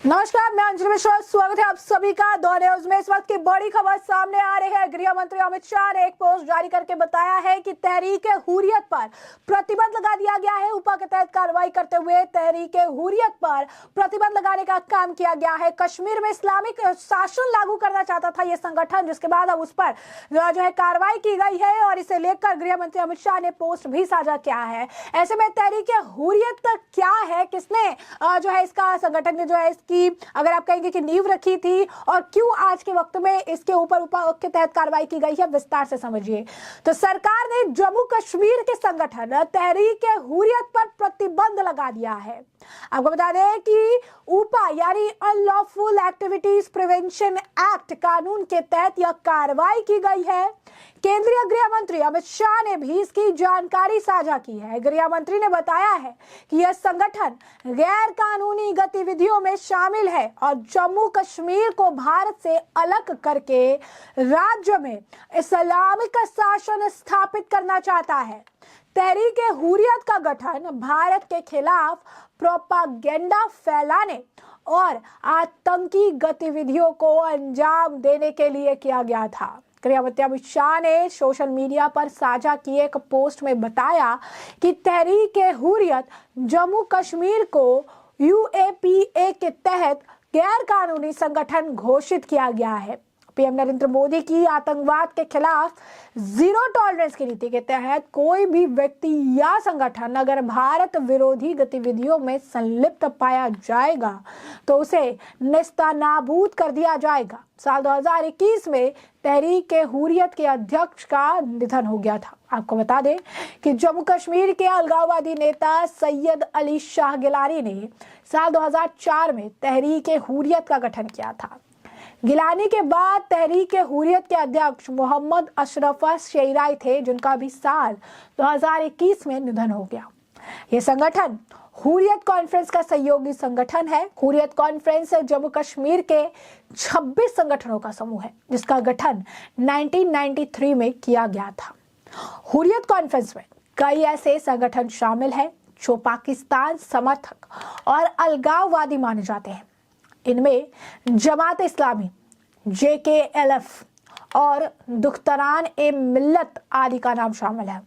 नमस्कार, मैं अंजलि मिश्रा। स्वागत है आप सभी का दो न्यूज में। इस वक्त की बड़ी खबर सामने आ रही है। गृह मंत्री अमित शाह ने एक पोस्ट जारी करके बताया है कि तहरीक हुर्रियत पर प्रतिबंध लगा दिया गया है। उपा के तहत कार्रवाई करते हुए तहरीक हुर्रियत पर प्रतिबंध लगाने का काम किया गया है। कश्मीर में इस्लामिक शासन लागू करना चाहता था ये संगठन, जिसके बाद अब उस पर जो है कार्रवाई की गई है और इसे लेकर गृह मंत्री अमित शाह ने पोस्ट भी साझा किया है। ऐसे में तहरीक हुर्रियत क्या है, किसने जो है इसका संगठन ने जो है इसकी अगर आप कहेंगे कि नींव रखी थी और क्यों आज के वक्त में इसके ऊपर उपा के तहत कार्रवाई की गई है, विस्तार से समझिए। तो सरकार ने जम्मू कश्मीर के संगठन तहरीक हुर्रियत पर प्रतिबंध लगा दिया है। आपको बता दें कि उपा यानी अनलॉफुल एक्टिविटीज प्रिवेंशन एक्ट कानून के तहत यह कार्रवाई की गई है। केंद्रीय गृह मंत्री अमित शाह ने भी इसकी जानकारी साझा की है। गृह मंत्री ने बताया है कि यह संगठन गैर कानूनी गतिविधियों में शामिल है और जम्मू कश्मीर को भारत से अलग करके राज्य में इस्लामिक शासन स्थापित करना चाहता है। तहरीक हुर्रियत का गठन भारत के खिलाफ प्रोपागेंडा फैलाने और आतंकी गतिविधियों को अंजाम देने के लिए किया गया था। गृह मंत्री अमित शाह ने सोशल मीडिया पर साझा किए एक पोस्ट में बताया कि तहरीक हुर्रियत जम्मू कश्मीर को यूएपीए के तहत गैर कानूनी संगठन घोषित किया गया है। पीएम नरेंद्र मोदी की आतंकवाद के खिलाफ जीरो टॉलरेंस की नीति के तहत कोई भी व्यक्ति या संगठन अगर भारत विरोधी गतिविधियों में संलिप्त पाया जाएगा तो उसे नेस्तनाबूद कर दिया जाएगा। साल 2021 में तहरीक हुर्रियत के अध्यक्ष का निधन हो गया था। आपको बता दें कि जम्मू कश्मीर के अलगाववादी नेता सैयद अली शाह गिलानी ने साल 2004 में तहरीक हुर्रियत का गठन किया था। गिलानी के बाद तहरीक हुर्रियत के अध्यक्ष मोहम्मद अशरफ शेराई थे, जिनका भी साल 2021 में निधन हो गया। यह संगठन हुर्रियत कॉन्फ्रेंस का सहयोगी संगठन है। हुर्रियत कॉन्फ्रेंस जम्मू कश्मीर के 26 संगठनों का समूह है, जिसका गठन 1993 में किया गया था। हुर्रियत कॉन्फ्रेंस में कई ऐसे संगठन शामिल हैं जो पाकिस्तान समर्थक और अलगाववादी माने जाते हैं। इनमें जमात इस्लामी, JKLF और दुख्तरान ए मिल्लत आदि का नाम शामिल है।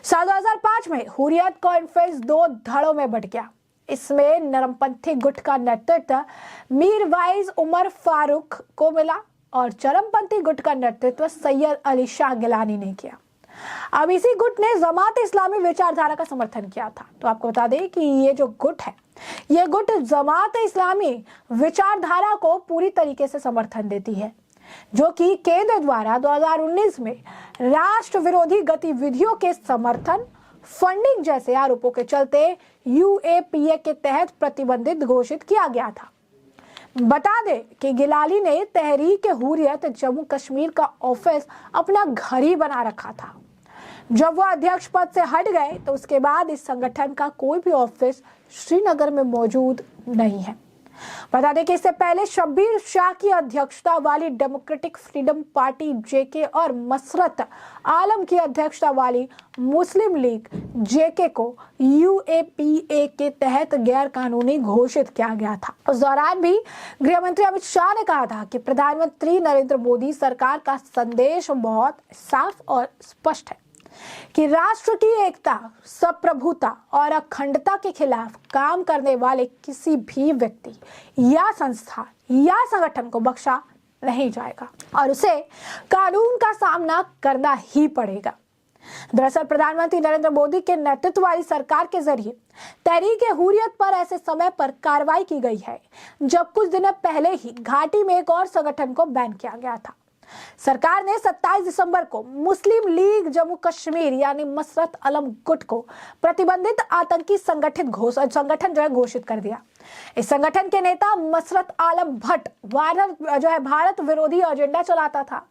साल 2005 में हुर्रियत कॉन्फ्रेंस 2 धड़ों में बंट गया। इसमें नरमपंथी गुट का नेतृत्व मीरवाइज उमर फारूक को मिला और चरमपंथी गुट का नेतृत्व सैयद अली शाह गिलानी ने किया। अब इसी गुट ने जमात इस्लामी विचारधारा का समर्थन किया था। तो आपको बता दें कि ये जो गुट है, ये गुट जमात इस्लामी विचारधारा को पूरी तरीके से समर्थन देती है, जो कि केंद्र द्वारा 2019 में राष्ट्र विरोधी गतिविधियों के समर्थन, फंडिंग जैसे आरोपों के चलते यूएपीए के तहत प्रतिबंधित घोषित किया गया था। बता दें कि गिलानी ने तहरीक हुर्रियत जम्मू कश्मीर का ऑफिस अपना घर ही बना रखा था। जब वो अध्यक्ष पद से हट गए तो उसके बाद इस संगठन का कोई भी ऑफिस श्रीनगर में मौजूद नहीं है। बता दें कि इससे पहले शब्बीर शाह की अध्यक्षता वाली डेमोक्रेटिक फ्रीडम पार्टी JK और मसरत आलम की अध्यक्षता वाली मुस्लिम लीग JK को यूएपीए के तहत गैर कानूनी घोषित किया गया था। उस दौरान भी गृह मंत्री अमित शाह ने कहा था कि प्रधानमंत्री नरेंद्र मोदी सरकार का संदेश बहुत साफ और स्पष्ट है कि राष्ट्र की एकता, संप्रभुता और अखंडता के खिलाफ काम करने वाले किसी भी व्यक्ति या संस्था या संगठन को बख्शा नहीं जाएगा और उसे कानून का सामना करना ही पड़ेगा। दरअसल प्रधानमंत्री नरेंद्र मोदी के नेतृत्व वाली सरकार के जरिए तहरीक हुर्रियत पर ऐसे समय पर कार्रवाई की गई है जब कुछ दिन पहले ही घाटी में एक और संगठन को बैन किया गया था। सरकार ने 27 दिसंबर को मुस्लिम लीग जम्मू कश्मीर यानी मसरत आलम गुट को प्रतिबंधित आतंकी संगठन जो है घोषित कर दिया। इस संगठन के नेता मसरत आलम भट्ट भारत विरोधी एजेंडा चलाता था।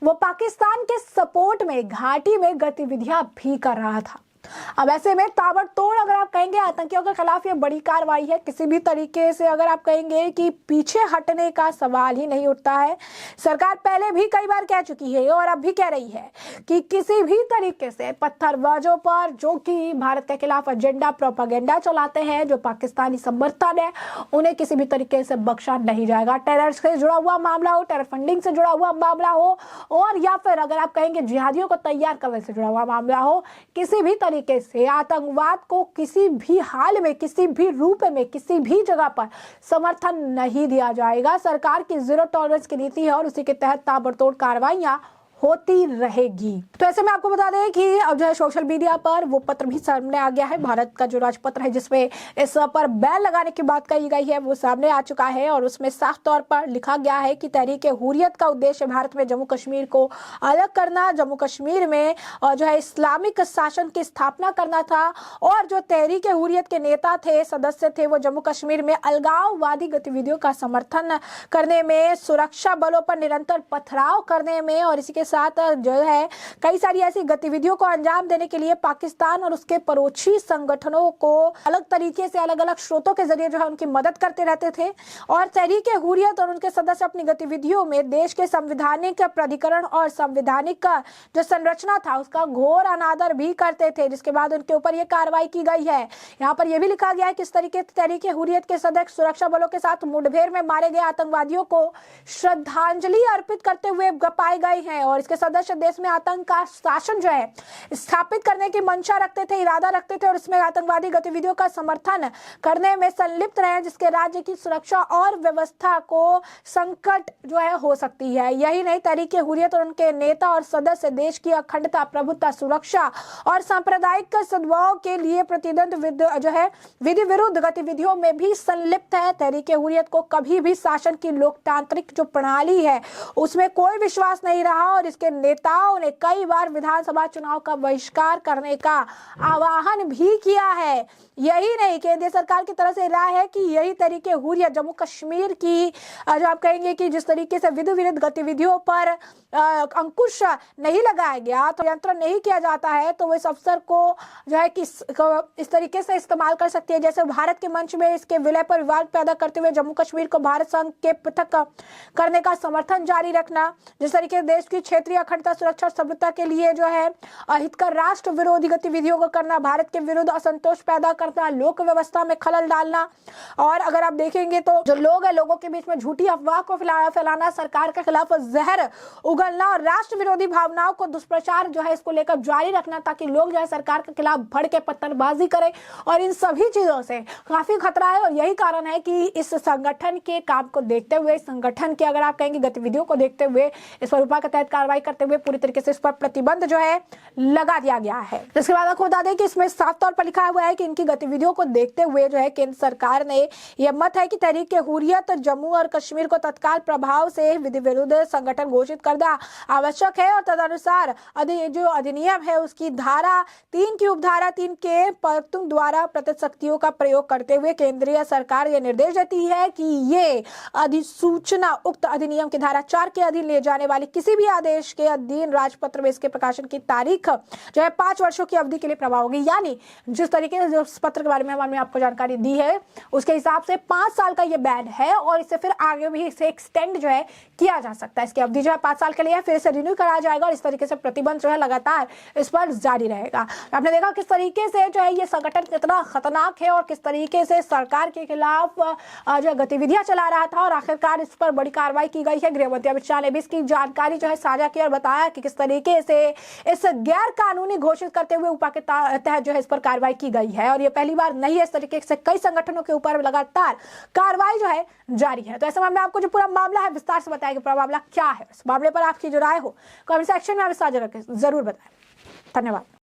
वो पाकिस्तान के सपोर्ट में घाटी में गतिविधियां भी कर रहा था। अब ऐसे में ताबड़तोड़ अगर आप कहेंगे आतंकियों के खिलाफ ये बड़ी कार्रवाई है, किसी भी तरीके से अगर आप कहेंगे कि पीछे हटने का सवाल ही नहीं उठता है। सरकार पहले भी कई बार कह चुकी है और अब भी कह रही है कि किसी भी तरीके से पत्थरबाजों पर जो कि भारत के खिलाफ एजेंडा प्रोपेगेंडा चलाते हैं, जो पाकिस्तानी समर्थन है, उन्हें किसी भी तरीके से बख्शा नहीं जाएगा। टेरर से जुड़ा हुआ मामला हो, टेरर फंडिंग से जुड़ा हुआ मामला हो, और या फिर अगर आप कहेंगे जिहादियों को तैयार करने से जुड़ा हुआ मामला हो, किसी भी तरीके से आतंकवाद को किसी भी हाल में, किसी भी रूप में, किसी भी जगह पर समर्थन नहीं दिया जाएगा। सरकार की जीरो टॉलरेंस की नीति है और उसी के तहत ताबड़तोड़ कार्रवाइयां होती रहेगी। तो ऐसे में आपको बता दें कि अब जो है सोशल मीडिया पर वो पत्र भी सामने आ गया है, भारत का जो राजपत्र है जिसमें इस पर बैन लगाने की बात कही गई है, वो सामने आ चुका है और उसमें साफ तौर पर लिखा गया है कि तहरीक हुर्रियत का उद्देश्य भारत में जम्मू कश्मीर को अलग करना, जम्मू कश्मीर में जो है इस्लामिक शासन की स्थापना करना था। और जो तहरीक हुर्रियत के नेता थे, सदस्य थे, वो जम्मू कश्मीर में अलगाववादी गतिविधियों का समर्थन करने में, सुरक्षा बलों पर निरंतर पथराव करने में और इसी के साथ जो है कई सारी ऐसी गतिविधियों को अंजाम देने के लिए पाकिस्तान और उसके पड़ोसी संगठनों को अलग तरीके से, अलग अलग स्रोतों के जरिए जो है उनकी मदद करते रहते थे। और तहरीक हुर्रियत और उनके सदस्य अपनी गतिविधियों में देश के संवैधानिक प्राधिकरण और संवैधानिक जो संरचना था उसका घोर अनादर भी करते थे, जिसके बाद उनके ऊपर यह कार्रवाई की गई है। यहाँ पर यह भी लिखा गया है किस तरीके तहरीक हुर्रियत के सदस्य सुरक्षा बलों के साथ मुठभेड़ में मारे गए आतंकवादियों को श्रद्धांजलि अर्पित करते हुए पाए गए हैं और इसके सदस्य देश में आतंक का शासन जो है स्थापित करने की मंशा रखते थे, इरादा रखते थे और इसमें आतंकवादी गतिविधियों का समर्थन करने में संलिप्त रहे, जिसके राज्य की सुरक्षा और व्यवस्था को संकट जो है हो सकती है। यही नहीं, तहरीक हुर्रियत और उनके नेता और सदस्य देश की अखंडता, प्रभुत्व, सुरक्षा और सांप्रदायिक सद्भाव के लिए प्रतिद्वंद जो है विधि विरुद्ध गतिविधियों में भी संलिप्त है। तहरीक हुर्रियत को कभी भी शासन की लोकतांत्रिक जो प्रणाली है उसमें कोई विश्वास नहीं रहा और इसके नेताओं ने कई बार विधानसभा चुनाव का बहिष्कार करने का आह्वान भी किया है। यही नहीं, केंद्र सरकार की तरफ से राय है कि यही तहरीक हुर्रियत जम्मू कश्मीर की जो आप कहेंगे कि जिस तरीके से विधि विरुद्ध गतिविधियों पर अंकुश नहीं लगाया गया, तो नियंत्रण नहीं किया जाता है, तो वो इस अवसर को जो है कि इस तरीके से इस्तेमाल कर सकती है, जैसे भारत के मंच में इसके विलय पर विवाद पैदा करते हुए जम्मू कश्मीर को भारत संघ के पृथक करने का समर्थन जारी रखना, जिस तरीके से देश की क्षेत्रीय अखंडता, सुरक्षा और समृद्धता के लिए जो है अहितकर राष्ट्र विरोधी गतिविधियों को करना, भारत के विरुद्ध असंतोष पैदा करना, लोक व्यवस्था में खलल डालना, और अगर आप देखेंगे तो जो लोग हैं लोगों के बीच में झूठी अफवाह को फैलाना, सरकार के खिलाफ जहर उगलना और राष्ट्र विरोधी भावनाओं को दुष्प्रचार जो है इसको लेकर जारी रखना, ताकि लोग जो है सरकार के खिलाफ भड़ के पत्थरबाजी करें। और इन सभी चीजों से काफी खतरा है और यही कारण है कि इस संगठन के काम को देखते हुए, संगठन के अगर आप कहेंगे गतिविधियों को देखते हुए, इस पर उपा के तहत कार्रवाई करते हुए पूरी तरीके से इस पर प्रतिबंध जो है लगा दिया गया है। इसके बाद आपको बता दें कि इसमें साफ तौर पर लिखा हुआ है कि इनकी गतिविधियों को देखते हुए जो है केंद्र सरकार ने यह मत है कि तहरीक हुर्रियत जम्मू और कश्मीर को तत्काल प्रभाव से विधि विरुद्ध संगठन घोषित करना आवश्यक है और तदनुसार जो अधिनियम है उसकी धारा 3 की उपधारा 3 के पक्तुम द्वारा प्रत्यक्ष शक्तियों का प्रयोग करते हुए केंद्रीय सरकार यह निर्देश देती है कि ये अधिसूचना उक्त अधिनियम की धारा 4 के अधीन ले जाने वाले किसी भी आदेश के अधीन राजपत्र में इसके प्रकाशन की तारीख जो है 5 वर्षों की अवधि के लिए प्रभाव होगी। यानी जिस तरीके से जो पत्र के बारे में हमने आपको जानकारी दी है उसके हिसाब से 5 साल का ये बैन है और इससे फिर आगे भी इसे एक्सटेंड जो है किया जा सकता है। इसकी अवधि जो है 5 साल के लिए फिर से रिन्यू कराया जाएगा और इस तरीके से प्रतिबंध जो है लगातार इस पर जारी रहेगा। आपने देखा किस तरीके से जो है ये संगठन कितना खतरनाक है और किस तरीके से सरकार के खिलाफ जो गतिविधियां चला रहा था और आखिरकार इस पर बड़ी कार्रवाई की गई है। गृह मंत्री अमित शाह ने भी इसकी जानकारी जो है साझा की और बताया कि किस तरीके से इस गैर कानूनी घोषित करते हुए उपा के तहत जो है इस पर कार्रवाई की गई है और ये पहली बार नहीं है। इस तरीके से कई संगठनों के ऊपर लगातार कार्रवाई जो है जारी है। तो ऐसे में आपको जो पूरा मामला है विस्तार से बताया कि पूरा मामला क्या है, इस मामले पर आपकी जो राय हो कमेंट सेक्शन में आप साझा करके जरूर बताएं। धन्यवाद।